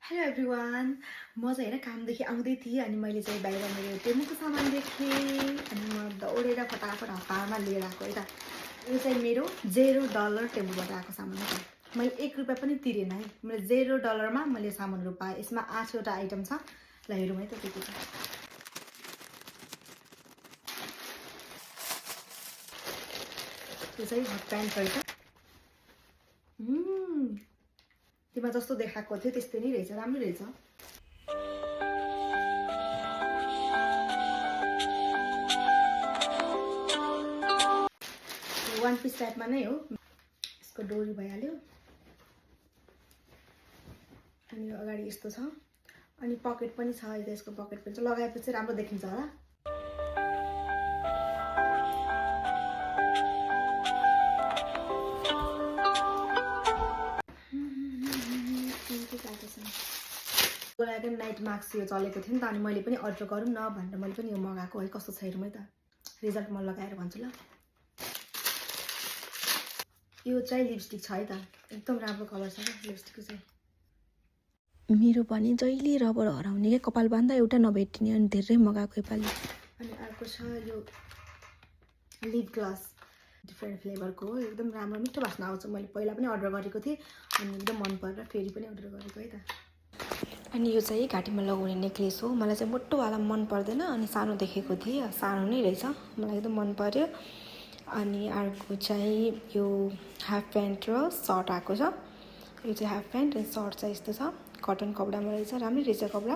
Hello everyone म चाहिँ होइन कामदेखि आउँदै थिएँ अनि मैले चाहिँ बाहिर मेरो टेमुको सामान देखेँ अनि म दौडेर फटाफट हतारमा लिएर आएको है त। यो चाहिँ मेरो $0 टेमुबाट आएको सामान हो त। मैले ₹1 पनि तिरेन है। मैले $0 मैले सामानहरू पाएँ। यसमा 8वटा आइटम छ। ल हेरौँ है त के के छ। यो चाहिँ हट प्यान्ट रहेछ। तिमीलाई जस्तो देखाएको थियो त्यस्तै नै रहेछ, राम्रो रहेछ। वान पिस टाइपमा नै हो। यसको डोरी भइहाल्यो अनि यो अगाडि यस्तो छ अनि पकेट पनि छ। यता यसको पकेट पनि छ। लगाएपछि राम्रो देखिन्छ होला। बोलाएको नाइट मास्क यो चलेको थियो नि त अनि मैले पनि अर्डर गरौँ न भनेर मैले पनि यो मगाएको है। कस्तो छ हेरौँ है त। रिजल्ट म लगाएर भन्छु ल। यो चाहिँ लिपस्टिक छ है त। एकदम राम्रो कलर छ क्या लिपस्टिकको चाहिँ। मेरो पनि जहिले रबर हराउने क्या कपाल बान्दा एउटा नभेटिने अनि धेरै मगाएको योपालि। अनि अर्को छ यो लिप ग्लस डिफ्रेन्ट फ्लेभरको हो। एकदम राम्रो मिठो बास्ना आउँछ। मैले पहिला पनि अर्डर गरेको थिएँ अनि एकदम मन परेर फेरि पनि अर्डर गरेको है त। अनि यो चाहिँ घाँटीमा लगाउने नेक्लेस हो। मलाई चाहिँ मोटोवाला मन पर्दैन अनि सानो देखेको थिएँ, सानो नै रहेछ, मलाई एकदम मन पर्यो। अनि अर्को चाहिँ यो हाफ प्यान्ट र सर्ट आएको छ। यो चाहिँ हाफ प्यान्ट र सर्ट चाहिँ यस्तो छ, कटन कपडामा रहेछ, राम्रै रहेछ कपडा।